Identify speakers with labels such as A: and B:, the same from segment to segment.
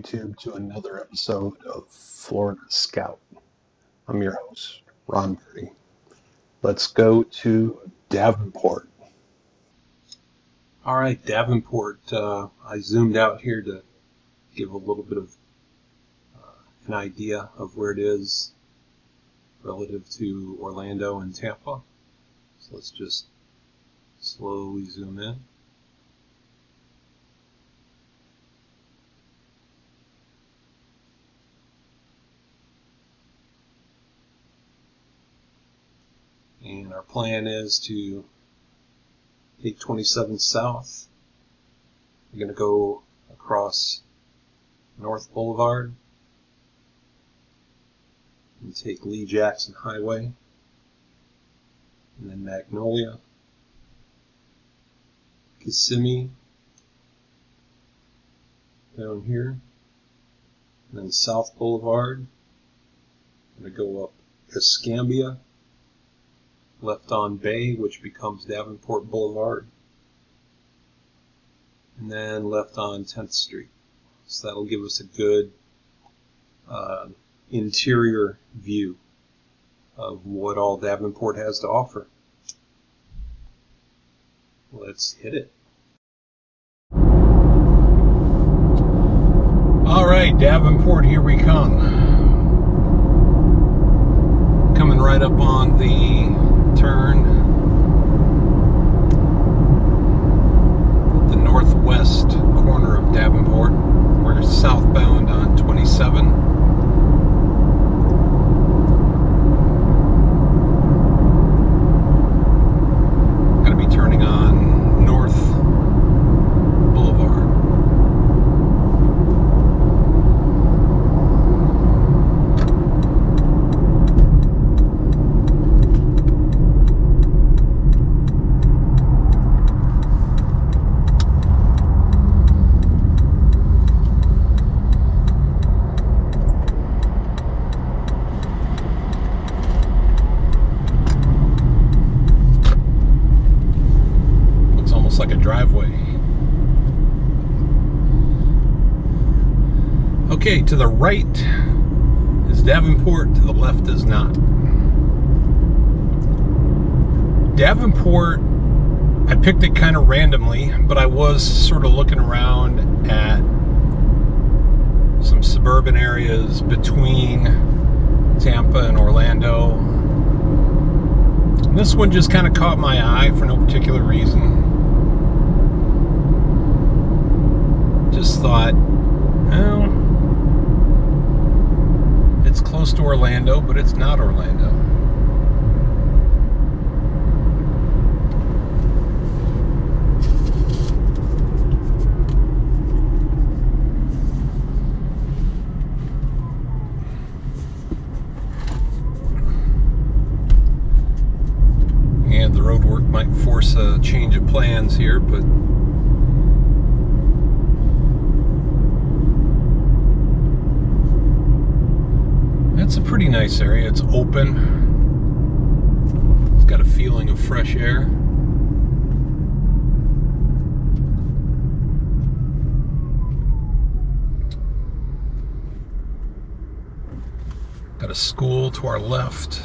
A: YouTube to another episode of Florida Scout. I'm your host, Ron Purdy. Let's go to Davenport. All right, Davenport. I zoomed out here to give a little bit of an idea of where it is relative to Orlando and Tampa. So let's just slowly zoom in. And our plan is to take 27 south. We're going to go across North Boulevard and take Lee Jackson Highway, and then Magnolia, Kissimmee down here, and then South Boulevard. I'm going to go up Escambia, left on Bay, which becomes Davenport Boulevard, and then left on 10th Street. So that'll give us a good interior view of what all Davenport has to offer. Let's hit it. All right, Davenport, here we come. Coming right up on the turn at the northwest corner of Davenport. We're southbound on 27. Going to be turning on North Boulevard. Like a driveway. Okay, to the right is Davenport, to the left is not. Davenport, I picked it kind of randomly, but I was sort of looking around at some suburban areas between Tampa and Orlando. And this one just kind of caught my eye for no particular reason. Just thought, well, it's close to Orlando, but it's not Orlando. And the road work might force a change of plans here, but it's a pretty nice area. It's open. It's got a feeling of fresh air. Got a school to our left.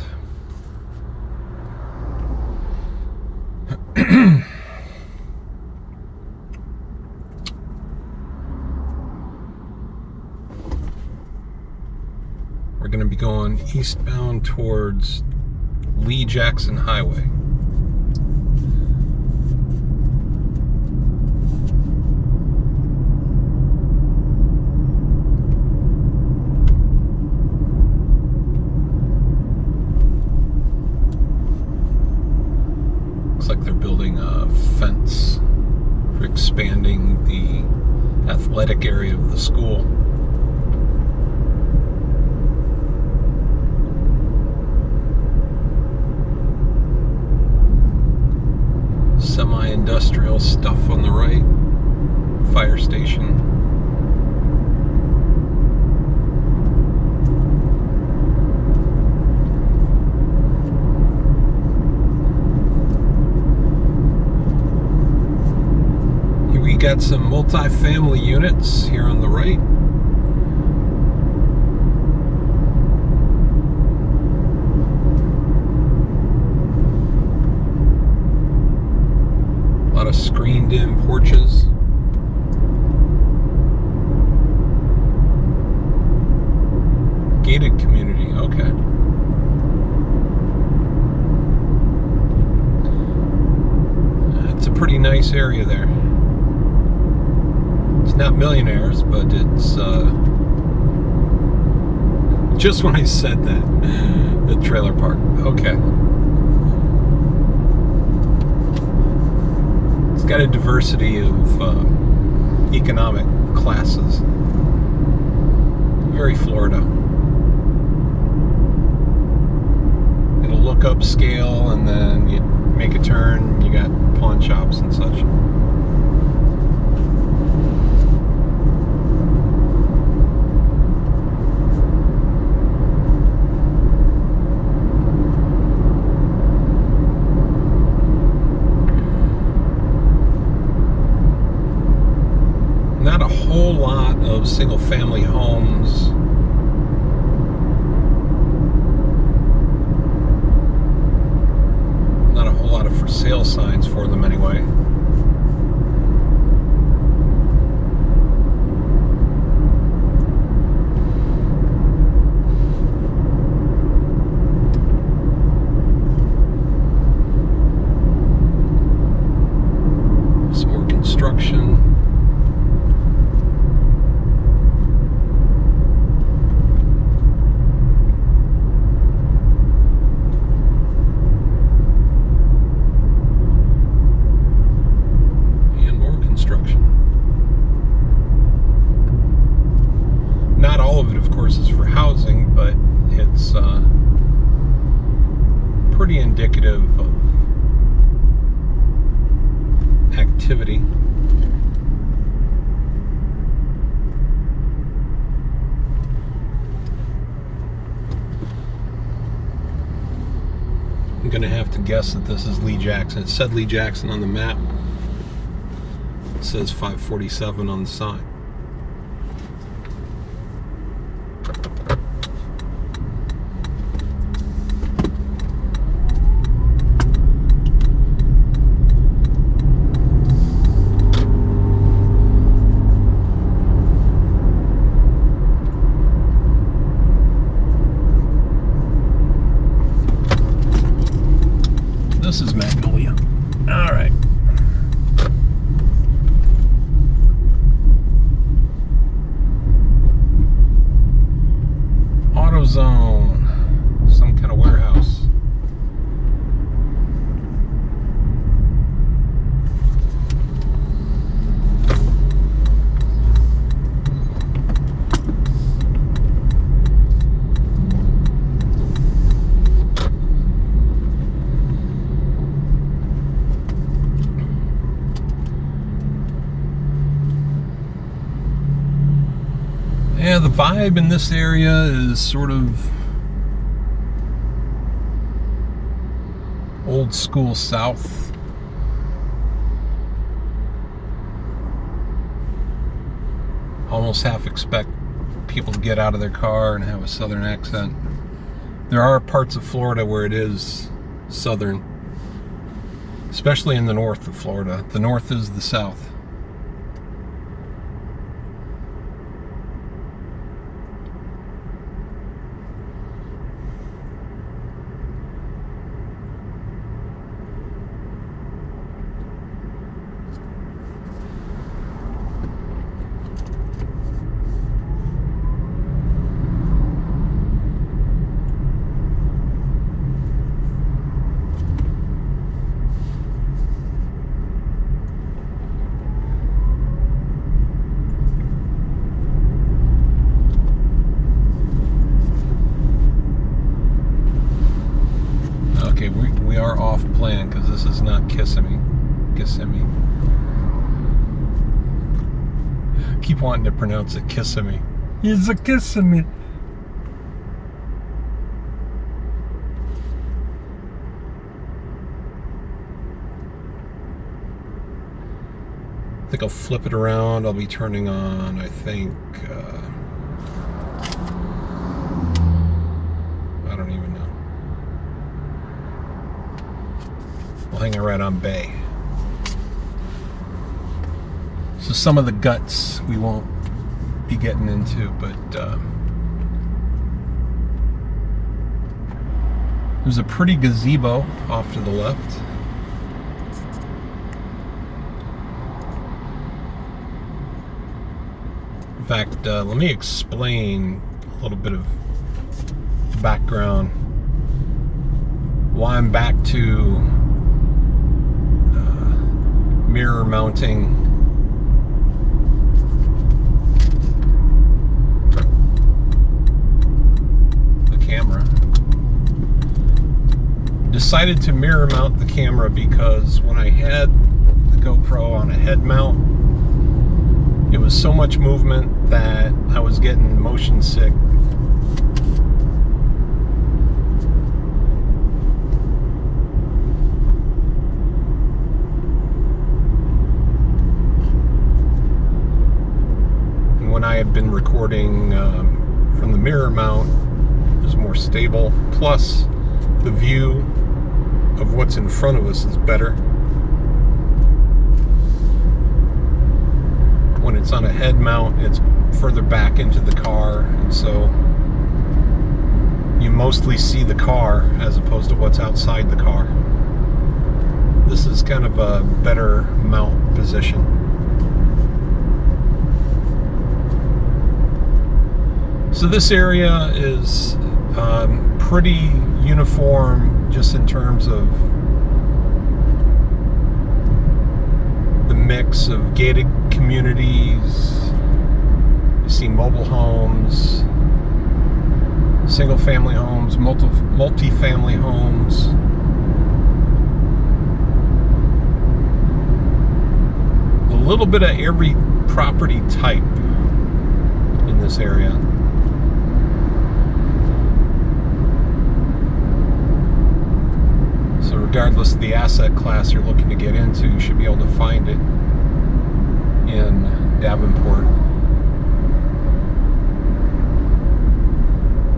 A: We're going to be going eastbound towards Lee Jackson Highway. Looks like they're building a fence for expanding the athletic area of the school. Semi-industrial stuff on the right. Fire station. Here we got some multi-family units here on the right. nice area there. It's not millionaires, but it's just when I said that, the trailer park. Okay. It's got a diversity of economic classes. Very Florida. It'll look upscale, and then you make a turn, you got pawn shops and such. Not a whole lot of single-family homes. Not a whole lot of for sale signs for them anyway. Some more construction. Not all of it, of course, is for housing, but it's pretty indicative of activity. I'm going to have to guess that this is Lee Jackson. It said Lee Jackson on the map. It says 547 on the sign. This is Magnolia. All right. AutoZone. Some kind of warehouse. Yeah, the vibe in this area is sort of old school South. Almost half expect people to get out of their car and have a Southern accent. There are parts of Florida where it is Southern, especially in the north of Florida. The north is the South. Okay, we are off plan because this is not Kissimmee. Keep wanting to pronounce it Kissimmee. It's a Kissimmee. I think I'll flip it around. I'll be turning on, I think, I don't even know. We'll hang it right on Bay. So some of the guts we won't be getting into, but there's a pretty gazebo off to the left. In fact, let me explain a little bit of background why I'm back to mirror mounting the camera. Decided to mirror mount the camera because when I had the GoPro on a head mount, it was so much movement that I was getting motion sick. And when I had been recording from the mirror mount, it was more stable. Plus, the view of what's in front of us is better. When it's on a head mount, it's further back into the car, and so you mostly see the car as opposed to what's outside the car. This is kind of a better mount position. So this area is pretty uniform just in terms of the mix of gated communities. You see mobile homes, single family homes, multi-family homes. A little bit of every property type in this area. So regardless of the asset class you're looking to get into, you should be able to find it in Davenport.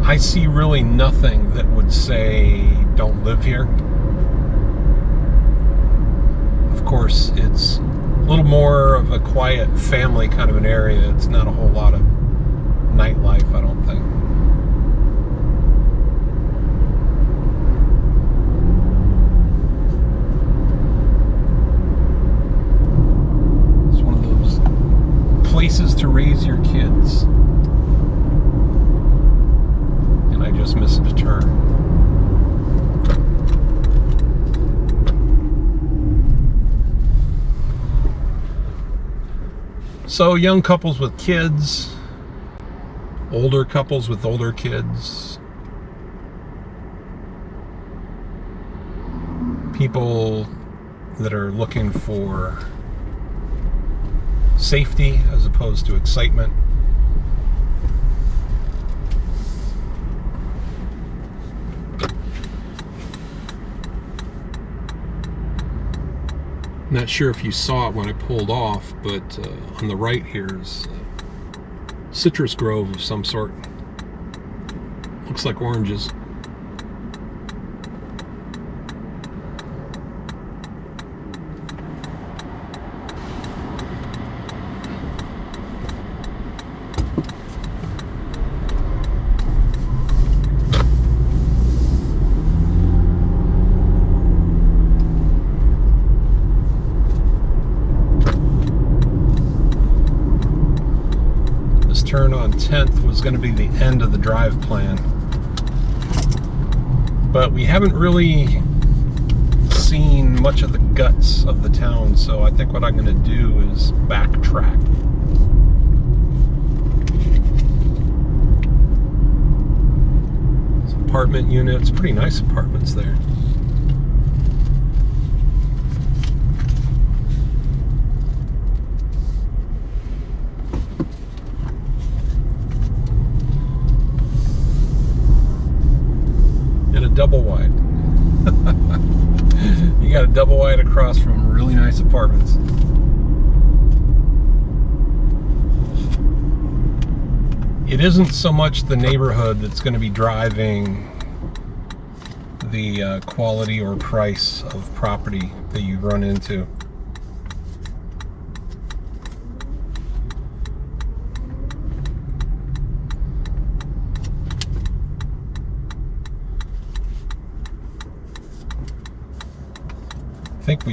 A: I see really nothing that would say don't live here. Of course, it's a little more of a quiet family kind of an area. It's not a whole lot of nightlife, I don't think. Places to raise your kids. And I just missed a turn. So young couples with kids, older couples with older kids, people that are looking for safety as opposed to excitement. Not sure if you saw it when I pulled off, but on the right here is a citrus grove of some sort. Looks like oranges. Turn on 10th was going to be the end of the drive plan, but we haven't really seen much of the guts of the town, so I think what I'm going to do is backtrack. It's apartment units, pretty nice apartments there. Double wide. You got a double wide across from really nice apartments. It isn't so much the neighborhood that's going to be driving the quality or price of property that you run into. I think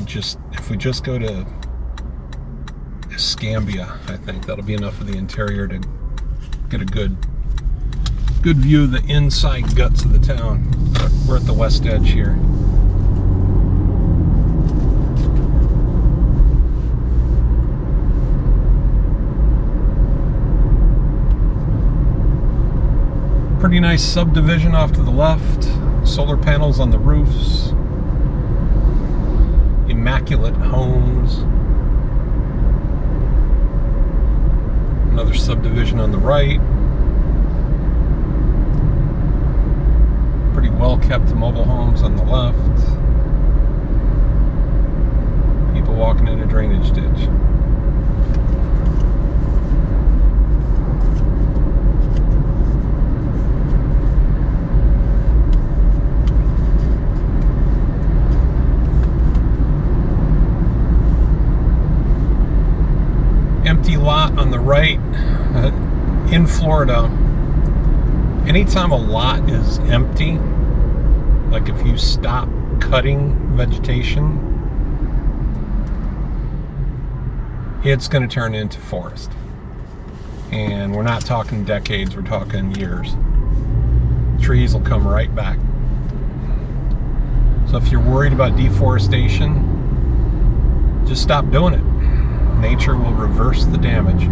A: if we just go to Escambia, I think. That'll be enough of the interior to get a good view of the inside guts of the town. We're at the west edge here. Pretty nice subdivision off to the left. Solar panels on the roofs. Immaculate homes. Another subdivision on the right. Pretty well kept mobile homes on the left. People walking in a drainage ditch. Empty lot on the right. In Florida, anytime a lot is empty, like if you stop cutting vegetation, it's going to turn into forest. And we're not talking decades, we're talking years. Trees will come right back. So if you're worried about deforestation, just stop doing it. Nature will reverse the damage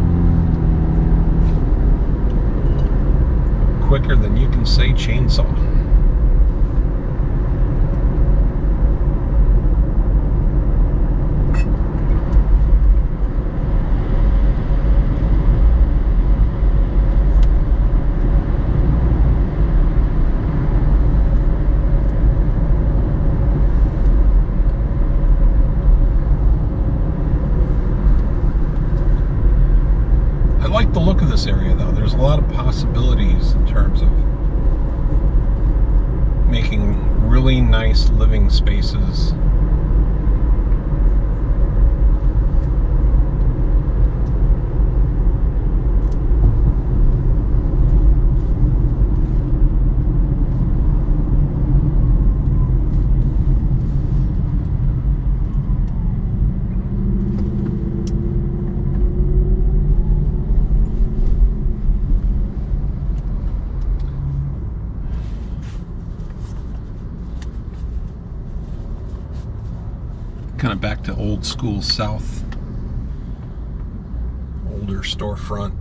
A: quicker than you can say chainsaw. I like the look of this area though. There's a lot of possibilities in terms of making really nice living spaces. Kind of back to old school South. Older storefront.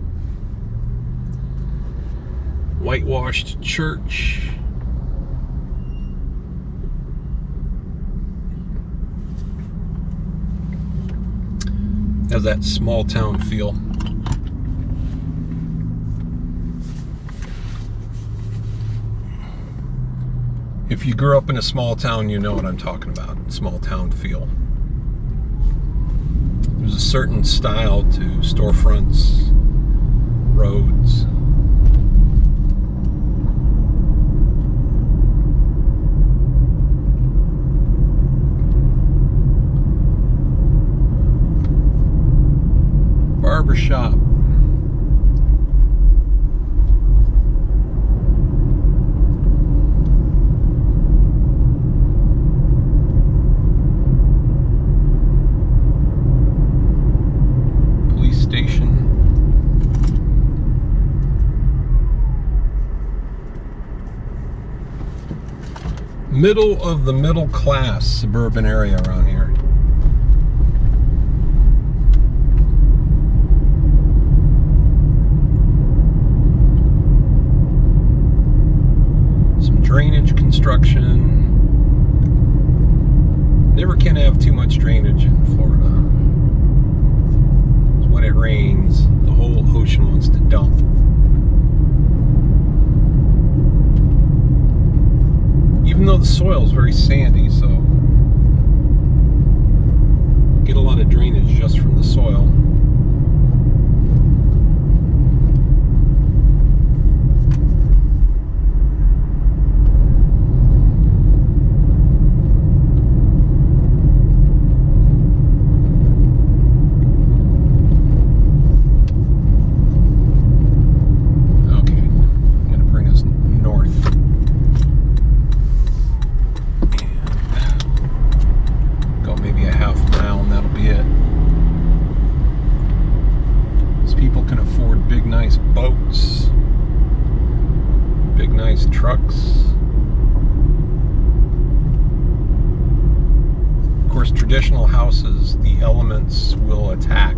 A: Whitewashed church. Has that small town feel. If you grew up in a small town, you know what I'm talking about. Small town feel. There's a certain style to storefronts, roads. Barbershop. Middle of the middle class suburban area around here. Some drainage construction. Never can have too much drainage in Florida. When it rains, the whole ocean wants to dump. Even though the soil is very sandy, so get a lot of drainage just from the soil. traditional houses, the elements will attack.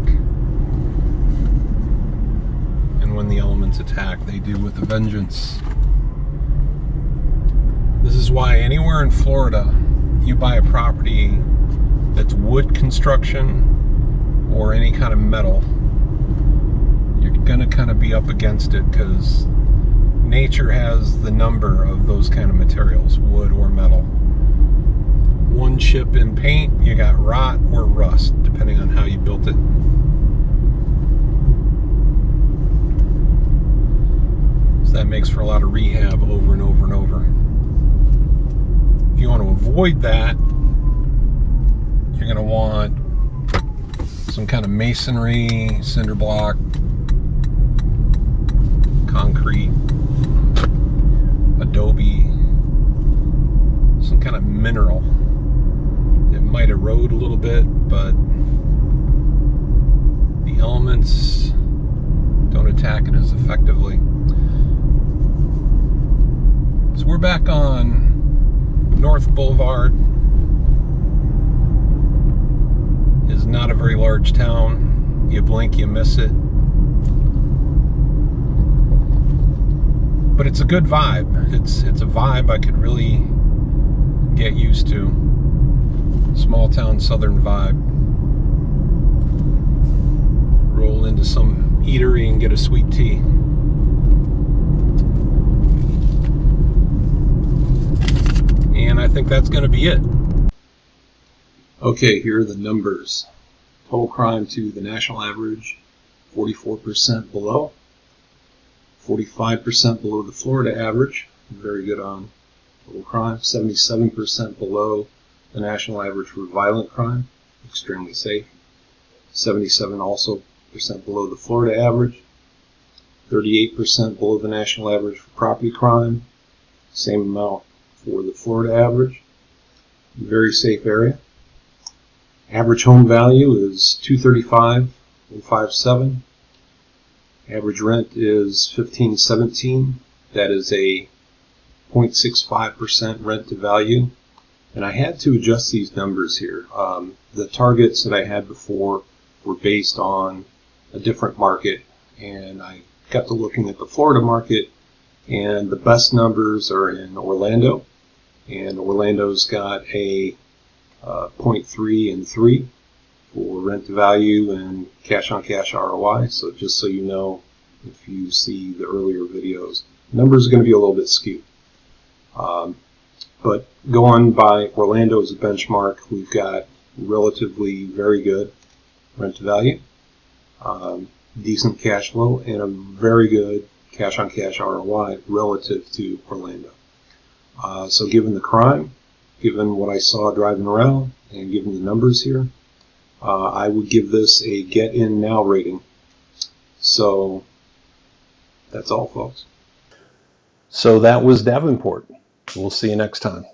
A: And when the elements attack, they do with a vengeance. This is why anywhere in Florida, you buy a property that's wood construction or any kind of metal, you're gonna kind of be up against it, because nature has the number of those kind of materials, wood or metal. One chip in paint, you got rot or rust, depending on how you built it. So that makes for a lot of rehab over and over and over. If you want to avoid that, you're going to want some kind of masonry, cinder block, concrete, adobe, some kind of mineral. It might erode a little bit, but the elements don't attack it as effectively. So we're back on North Boulevard. Is not a very large town. You blink, you miss it. But it's a good vibe. It's a vibe I could really get used to. Small town southern vibe. Roll into some eatery and get a sweet tea. And I think that's going to be it. Okay, here are the numbers. Total crime to the national average, 44% below. 45% below the Florida average. Very good on total crime. 77% below the national average for violent crime. Extremely safe. 77% also below the Florida average. 38% below the national average for property crime. Same amount for the Florida average. Very safe area. Average home value is $235,570. Average rent is $1,517. That is a 0.65% rent to value. And I had to adjust these numbers here. The targets that I had before were based on a different market, and I got to looking at the Florida market, and the best numbers are in Orlando. And Orlando's got a 0.3 and 3 for rent to value and cash on cash ROI. So just so you know, if you see the earlier videos, numbers are going to be a little bit skewed. But going by Orlando as a benchmark, we've got relatively very good rent to value, decent cash flow, and a very good cash on cash ROI relative to Orlando. So given the crime, given what I saw driving around, and given the numbers here, I would give this a get in now rating. So that's all, folks. So that was Davenport. We'll see you next time.